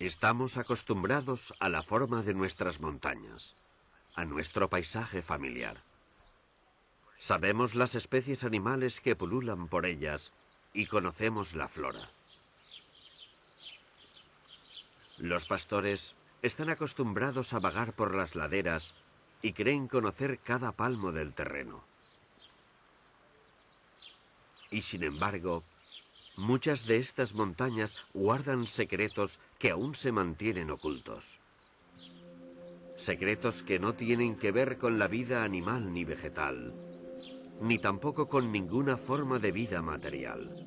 Estamos acostumbrados a la forma de nuestras montañas, a nuestro paisaje familiar. Sabemos las especies animales que pululan por ellas y conocemos la flora. Los pastores están acostumbrados a vagar por las laderas y creen conocer cada palmo del terreno. Y sin embargo, muchas de estas montañas guardan secretos que aún se mantienen ocultos. Secretos que no tienen que ver con la vida animal ni vegetal, ni tampoco con ninguna forma de vida material.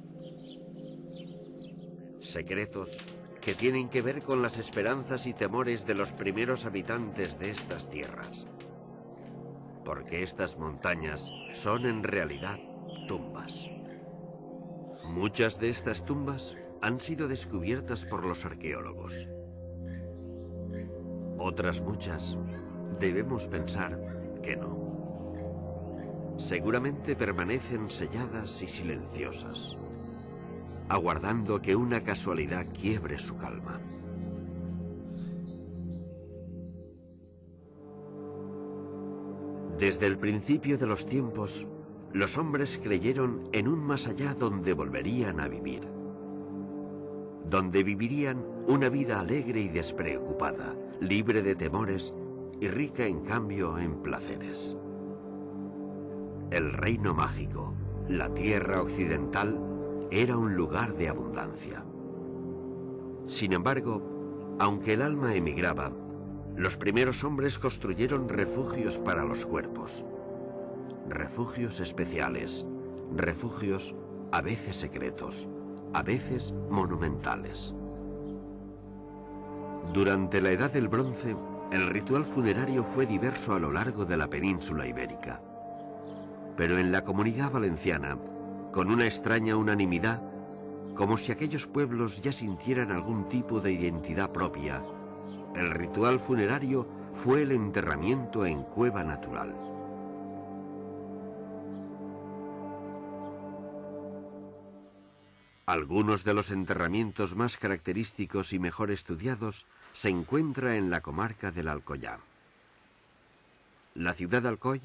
Secretos que tienen que ver con las esperanzas y temores de los primeros habitantes de estas tierras. Porque estas montañas son en realidad tumbas. Muchas de estas tumbas han sido descubiertas por los arqueólogos. Otras muchas debemos pensar que no. Seguramente permanecen selladas y silenciosas, aguardando que una casualidad quiebre su calma. Desde el principio de los tiempos, los hombres creyeron en un más allá donde volverían a vivir, donde vivirían una vida alegre y despreocupada, libre de temores y rica en cambio en placeres. El reino mágico, la tierra occidental, era un lugar de abundancia. Sin embargo, aunque el alma emigraba, los primeros hombres construyeron refugios para los cuerpos. Refugios especiales, refugios a veces secretos, a veces monumentales. Durante la Edad del Bronce, el ritual funerario fue diverso a lo largo de la península ibérica. Pero en la Comunidad Valenciana, con una extraña unanimidad, como si aquellos pueblos ya sintieran algún tipo de identidad propia, el ritual funerario fue el enterramiento en cueva natural. Algunos de los enterramientos más característicos y mejor estudiados se encuentran en la comarca del Alcoyá. La ciudad de Alcoy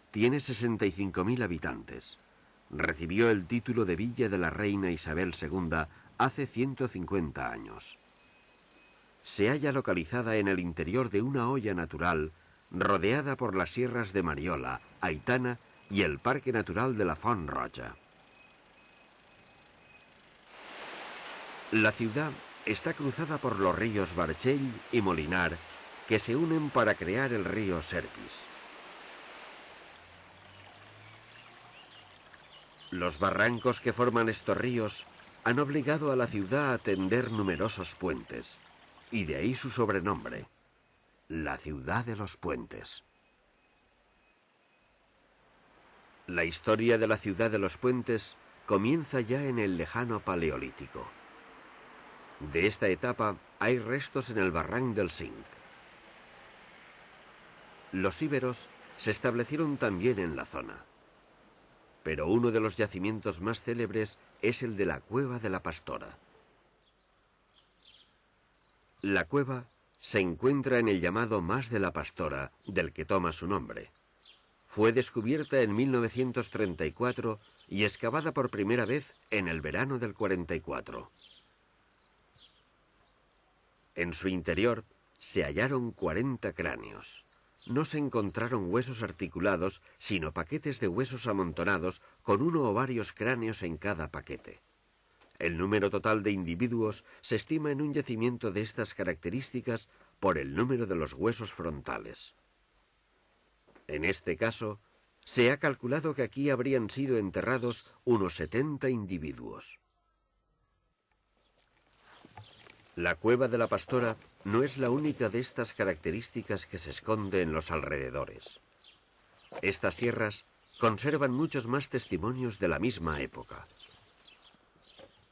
tiene 65.000 habitantes. Recibió el título de villa de la reina Isabel II hace 150 años. Se halla localizada en el interior de una hoya natural, rodeada por las sierras de Mariola, Aitana y el Parque Natural de la Font Roja. La ciudad está cruzada por los ríos Barchell y Molinar, que se unen para crear el río Serpis. Los barrancos que forman estos ríos han obligado a la ciudad a tender numerosos puentes, y de ahí su sobrenombre, la ciudad de los puentes. La historia de la ciudad de los puentes comienza ya en el lejano Paleolítico. De esta etapa hay restos en el barranc del Cinc. Los íberos se establecieron también en la zona, pero uno de los yacimientos más célebres es el de la Cueva de la Pastora. La cueva se encuentra en el llamado Mas de la Pastora, del que toma su nombre. Fue descubierta en 1934 y excavada por primera vez en el verano del 44. En su interior se hallaron 40 cráneos. No se encontraron huesos articulados, sino paquetes de huesos amontonados con uno o varios cráneos en cada paquete. El número total de individuos se estima en un yacimiento de estas características por el número de los huesos frontales. En este caso, se ha calculado que aquí habrían sido enterrados unos 70 individuos. La Cueva de la Pastora no es la única de estas características que se esconde en los alrededores. Estas sierras conservan muchos más testimonios de la misma época.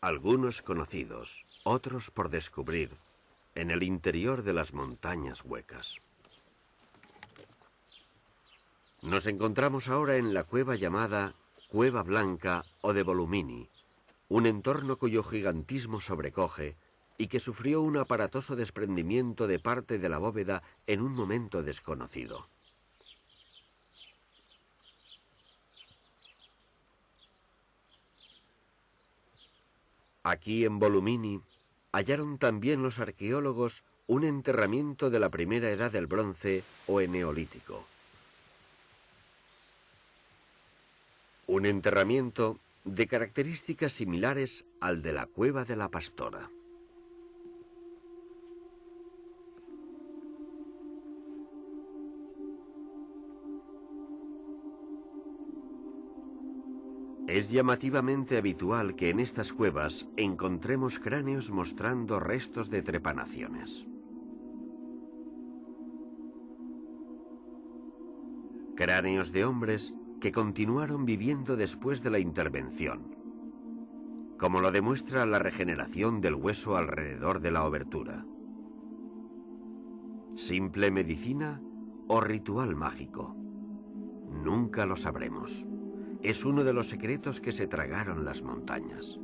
Algunos conocidos, otros por descubrir, en el interior de las montañas huecas. Nos encontramos ahora en la cueva llamada Cueva Blanca o de Volumini, un entorno cuyo gigantismo sobrecoge y que sufrió un aparatoso desprendimiento de parte de la bóveda en un momento desconocido. Aquí en Volumini hallaron también los arqueólogos un enterramiento de la primera edad del bronce o eneolítico. Un enterramiento de características similares al de la Cueva de la Pastora. Es llamativamente habitual que en estas cuevas encontremos cráneos mostrando restos de trepanaciones. Cráneos de hombres que continuaron viviendo después de la intervención, como lo demuestra la regeneración del hueso alrededor de la obertura. ¿Simple medicina o ritual mágico? Nunca lo sabremos. Es uno de los secretos que se tragaron las montañas.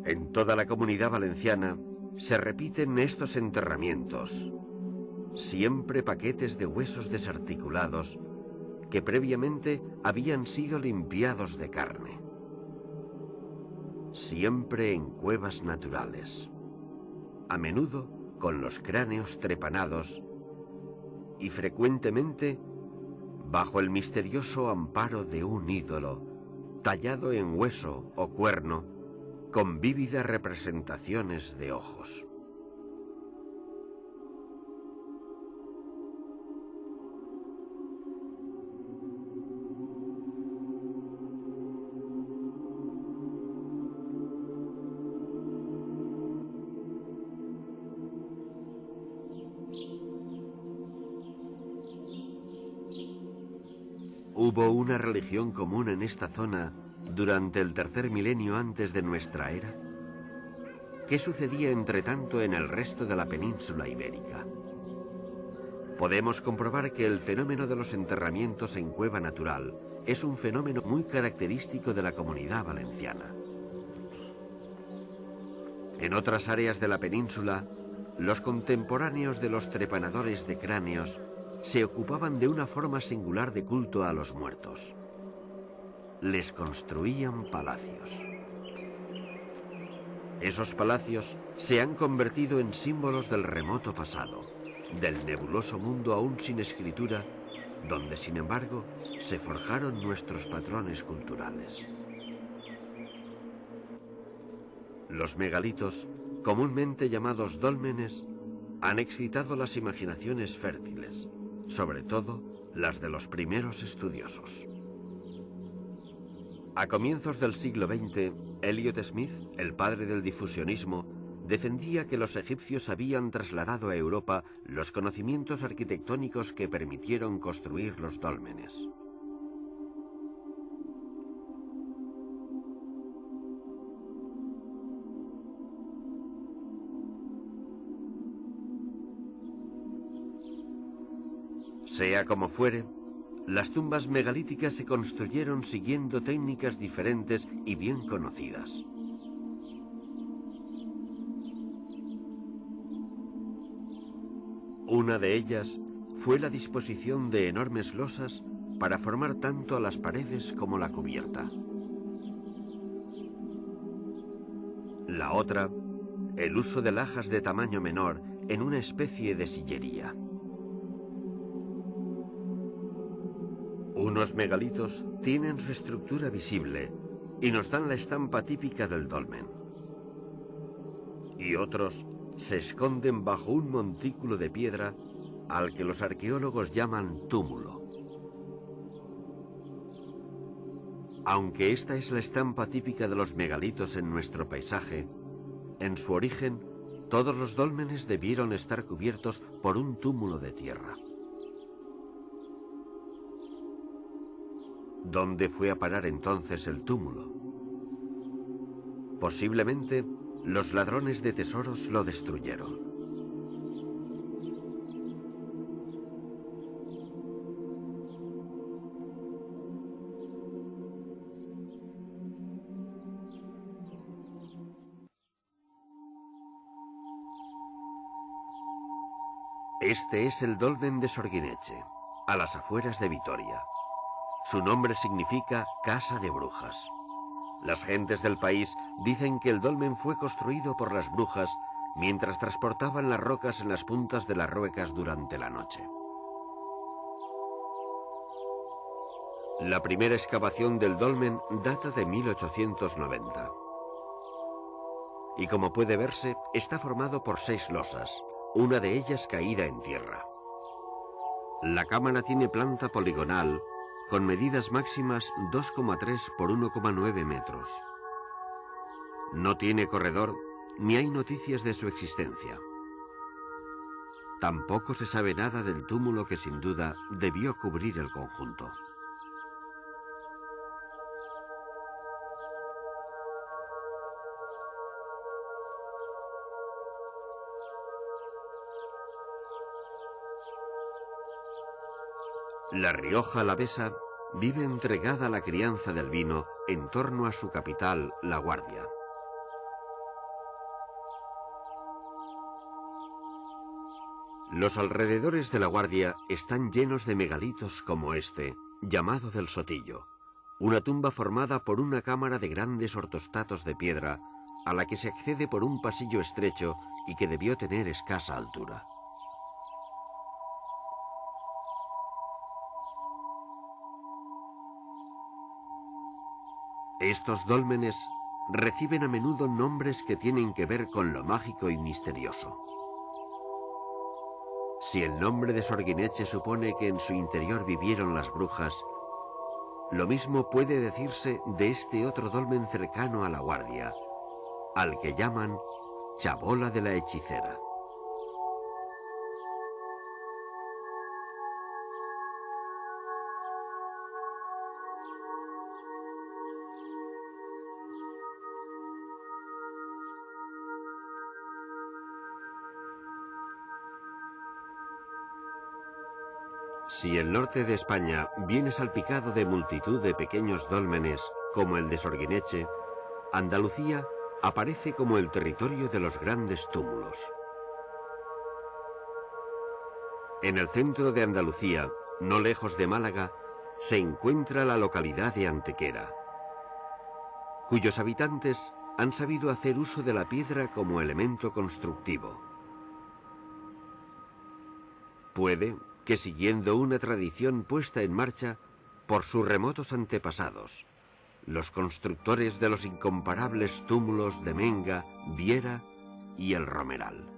En toda la Comunidad Valenciana se repiten estos enterramientos, siempre paquetes de huesos desarticulados que previamente habían sido limpiados de carne. Siempre en cuevas naturales, a menudo con los cráneos trepanados y frecuentemente bajo el misterioso amparo de un ídolo, tallado en hueso o cuerno, con vívidas representaciones de ojos. ¿Hubo una religión común en esta zona durante el tercer milenio antes de nuestra era? ¿Qué sucedía entre tanto en el resto de la península ibérica? Podemos comprobar que el fenómeno de los enterramientos en cueva natural es un fenómeno muy característico de la Comunidad Valenciana. En otras áreas de la península, los contemporáneos de los trepanadores de cráneos se ocupaban de una forma singular de culto a los muertos. Les construían palacios. Esos palacios se han convertido en símbolos del remoto pasado, del nebuloso mundo aún sin escritura, donde sin embargo se forjaron nuestros patrones culturales. Los megalitos, comúnmente llamados dólmenes, han excitado las imaginaciones fértiles, sobre todo las de los primeros estudiosos. A comienzos del siglo XX, Elliot Smith, el padre del difusionismo, defendía que los egipcios habían trasladado a Europa los conocimientos arquitectónicos que permitieron construir los dólmenes. Sea como fuere, las tumbas megalíticas se construyeron siguiendo técnicas diferentes y bien conocidas. Una de ellas fue la disposición de enormes losas para formar tanto las paredes como la cubierta. La otra, el uso de lajas de tamaño menor en una especie de sillería. Unos megalitos tienen su estructura visible y nos dan la estampa típica del dolmen. Y otros se esconden bajo un montículo de piedra al que los arqueólogos llaman túmulo. Aunque esta es la estampa típica de los megalitos en nuestro paisaje, en su origen todos los dólmenes debieron estar cubiertos por un túmulo de tierra. ¿Dónde fue a parar entonces el túmulo? Posiblemente los ladrones de tesoros lo destruyeron. Este es el dolmen de Sorguineche, a las afueras de Vitoria. Su nombre significa casa de brujas. Las gentes del país dicen que el dolmen fue construido por las brujas mientras transportaban las rocas en las puntas de las ruecas durante la noche. La primera excavación del dolmen data de 1890. Y como puede verse, está formado por 6 losas, una de ellas caída en tierra. La cámara tiene planta poligonal, con medidas máximas 2,3 por 1,9 metros. No tiene corredor, ni hay noticias de su existencia. Tampoco se sabe nada del túmulo que sin duda debió cubrir el conjunto. La Rioja Alavesa vive entregada a la crianza del vino en torno a su capital, La Guardia. Los alrededores de La Guardia están llenos de megalitos como este, llamado del Sotillo, una tumba formada por una cámara de grandes ortostatos de piedra a la que se accede por un pasillo estrecho y que debió tener escasa altura. Estos dólmenes reciben a menudo nombres que tienen que ver con lo mágico y misterioso. Si el nombre de Sorguineche supone que en su interior vivieron las brujas, lo mismo puede decirse de este otro dolmen cercano a La Guardia, al que llaman Chabola de la Hechicera. Si el norte de España viene salpicado de multitud de pequeños dólmenes, como el de Sorguineche, Andalucía aparece como el territorio de los grandes túmulos. En el centro de Andalucía, no lejos de Málaga, se encuentra la localidad de Antequera, cuyos habitantes han sabido hacer uso de la piedra como elemento constructivo. Puede que siguiendo una tradición puesta en marcha por sus remotos antepasados, los constructores de los incomparables túmulos de Menga, Viera y El Romeral.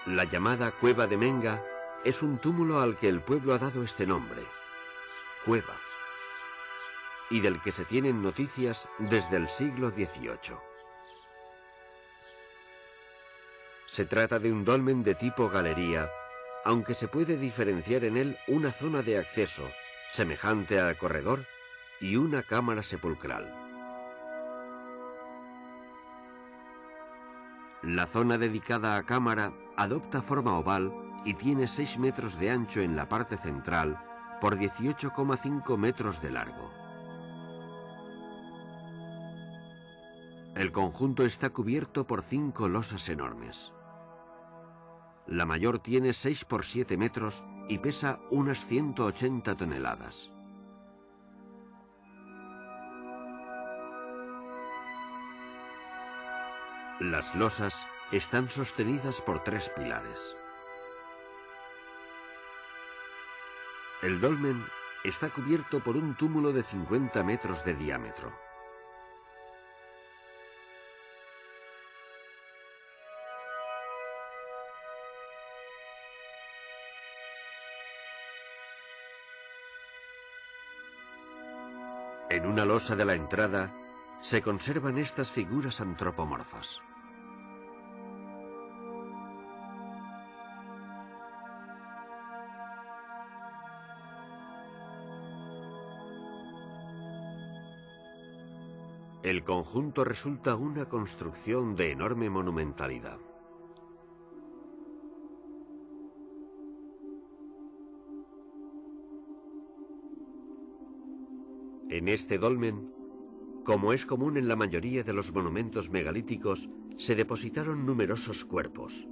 La llamada Cueva de Menga es un túmulo al que el pueblo ha dado este nombre, cueva. y del que se tienen noticias desde el siglo XVIII. Se trata de un dolmen de tipo galería, aunque se puede diferenciar en él una zona de acceso, semejante al corredor, y una cámara sepulcral. La zona dedicada a cámara adopta forma oval y tiene 6 metros de ancho en la parte central por 18,5 metros de largo. El conjunto está cubierto por 5 losas enormes. La mayor tiene 6 por 7 metros y pesa unas 180 toneladas. Las losas están sostenidas por 3 pilares. El dolmen está cubierto por un túmulo de 50 metros de diámetro. En una losa de la entrada se conservan estas figuras antropomorfas. El conjunto resulta una construcción de enorme monumentalidad. En este dolmen, como es común en la mayoría de los monumentos megalíticos, se depositaron numerosos cuerpos,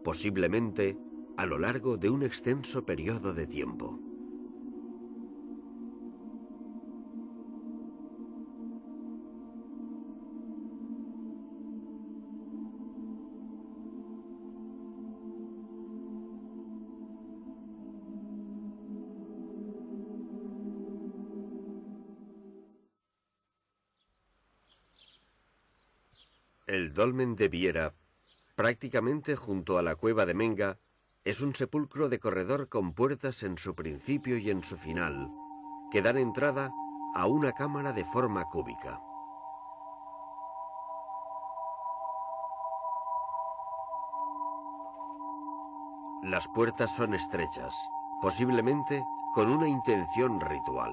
posiblemente a lo largo de un extenso periodo de tiempo. El dolmen de Viera, prácticamente junto a la cueva de Menga, es un sepulcro de corredor con puertas en su principio y en su final, que dan entrada a una cámara de forma cúbica. Las puertas son estrechas, posiblemente con una intención ritual.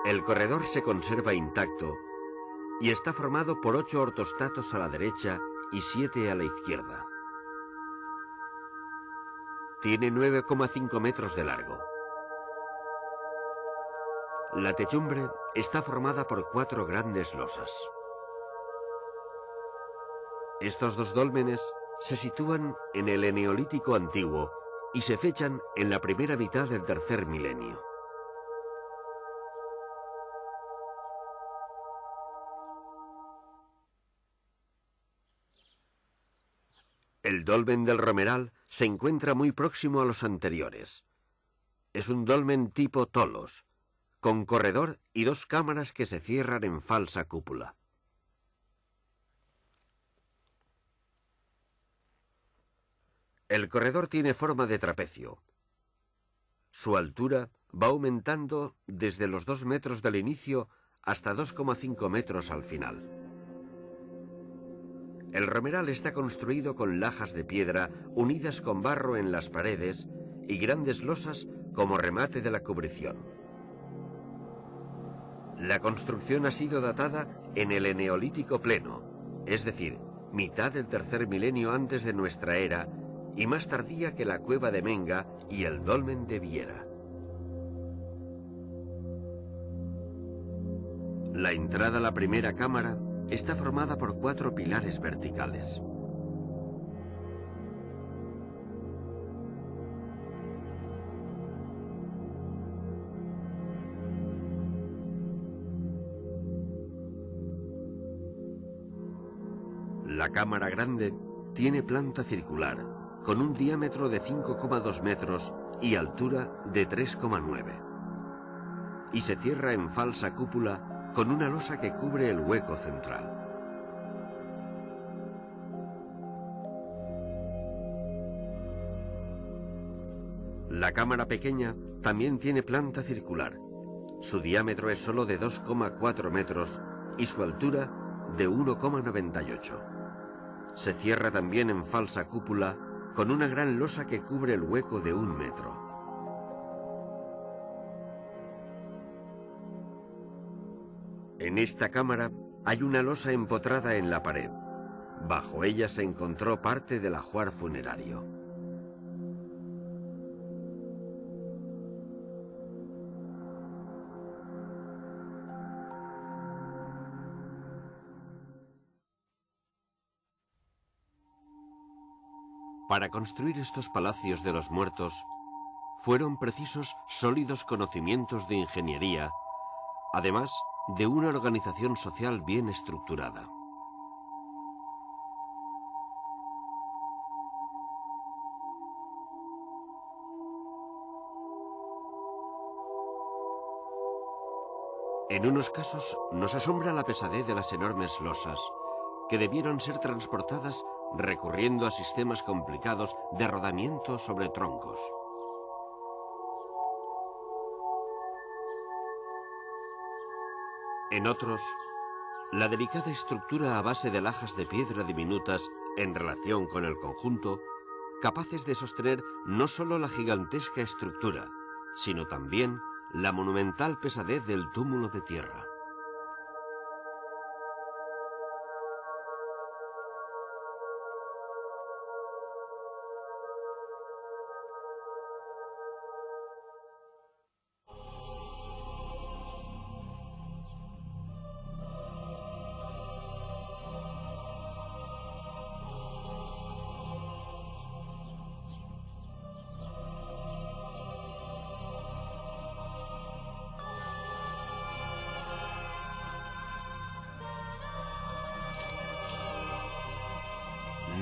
El corredor se conserva intacto y está formado por 8 ortostatos a la derecha y 7 a la izquierda. Tiene 9,5 metros de largo. La techumbre está formada por 4 grandes losas. Estos 2 dólmenes se sitúan en el Eneolítico antiguo y se fechan en la primera mitad del tercer milenio. El dolmen del Romeral se encuentra muy próximo a los anteriores. Es un dolmen tipo tolos, con corredor y 2 cámaras que se cierran en falsa cúpula. El corredor tiene forma de trapecio. Su altura va aumentando desde los 2 metros del inicio hasta 2,5 metros al final. El romeral está construido con lajas de piedra unidas con barro en las paredes y grandes losas como remate de la cubrición. La construcción ha sido datada en el Eneolítico pleno, es decir, mitad del tercer milenio antes de nuestra era y más tardía que la cueva de Menga y el dolmen de Viera. La entrada a la primera cámara está formada por 4 pilares verticales. La cámara grande tiene planta circular, con un diámetro de 5,2 metros y altura de 3,9. Y se cierra en falsa cúpula con una losa que cubre el hueco central. La cámara pequeña también tiene planta circular. Su diámetro es solo de 2,4 metros y su altura de 1,98. Se cierra también en falsa cúpula con una gran losa que cubre el hueco de 1 metro. En esta cámara hay una losa empotrada en la pared. Bajo ella se encontró parte del ajuar funerario. Para construir estos palacios de los muertos, fueron precisos sólidos conocimientos de ingeniería, además de una organización social bien estructurada. En unos casos nos asombra la pesadez de las enormes losas, que debieron ser transportadas recurriendo a sistemas complicados de rodamiento sobre troncos. En otros, la delicada estructura a base de lajas de piedra diminutas en relación con el conjunto, capaces de sostener no solo la gigantesca estructura, sino también la monumental pesadez del túmulo de tierra.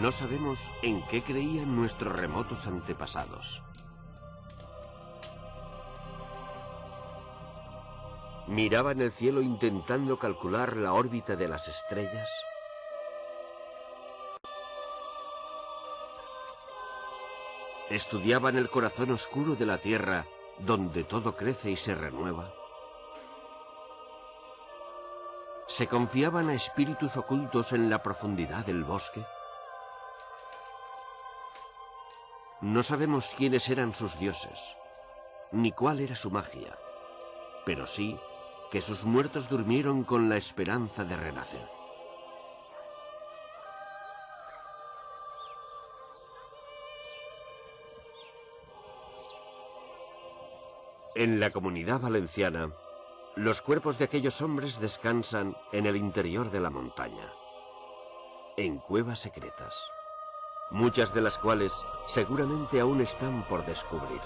No sabemos en qué creían nuestros remotos antepasados. ¿Miraban el cielo intentando calcular la órbita de las estrellas? ¿Estudiaban el corazón oscuro de la tierra, donde todo crece y se renueva? ¿Se confiaban a espíritus ocultos en la profundidad del bosque? No sabemos quiénes eran sus dioses, ni cuál era su magia, pero sí que sus muertos durmieron con la esperanza de renacer. En la Comunidad Valenciana, los cuerpos de aquellos hombres descansan en el interior de la montaña, en cuevas secretas, muchas de las cuales seguramente aún están por descubrir.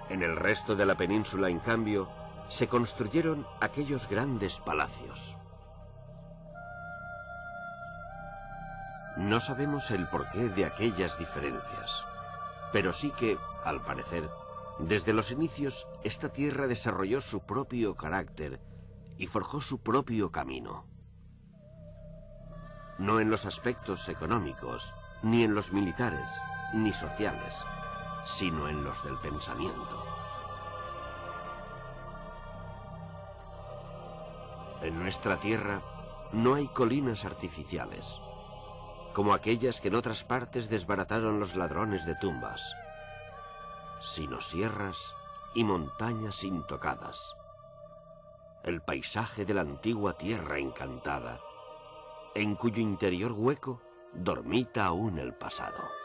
En el resto de la península, en cambio, se construyeron aquellos grandes palacios. No sabemos el porqué de aquellas diferencias, pero sí que, al parecer, desde los inicios, esta tierra desarrolló su propio carácter y forjó su propio camino. No en los aspectos económicos, ni en los militares, ni sociales, sino en los del pensamiento. En nuestra tierra no hay colinas artificiales, como aquellas que en otras partes desbarataron los ladrones de tumbas, sino sierras y montañas intocadas, el paisaje de la antigua tierra encantada, en cuyo interior hueco dormita aún el pasado.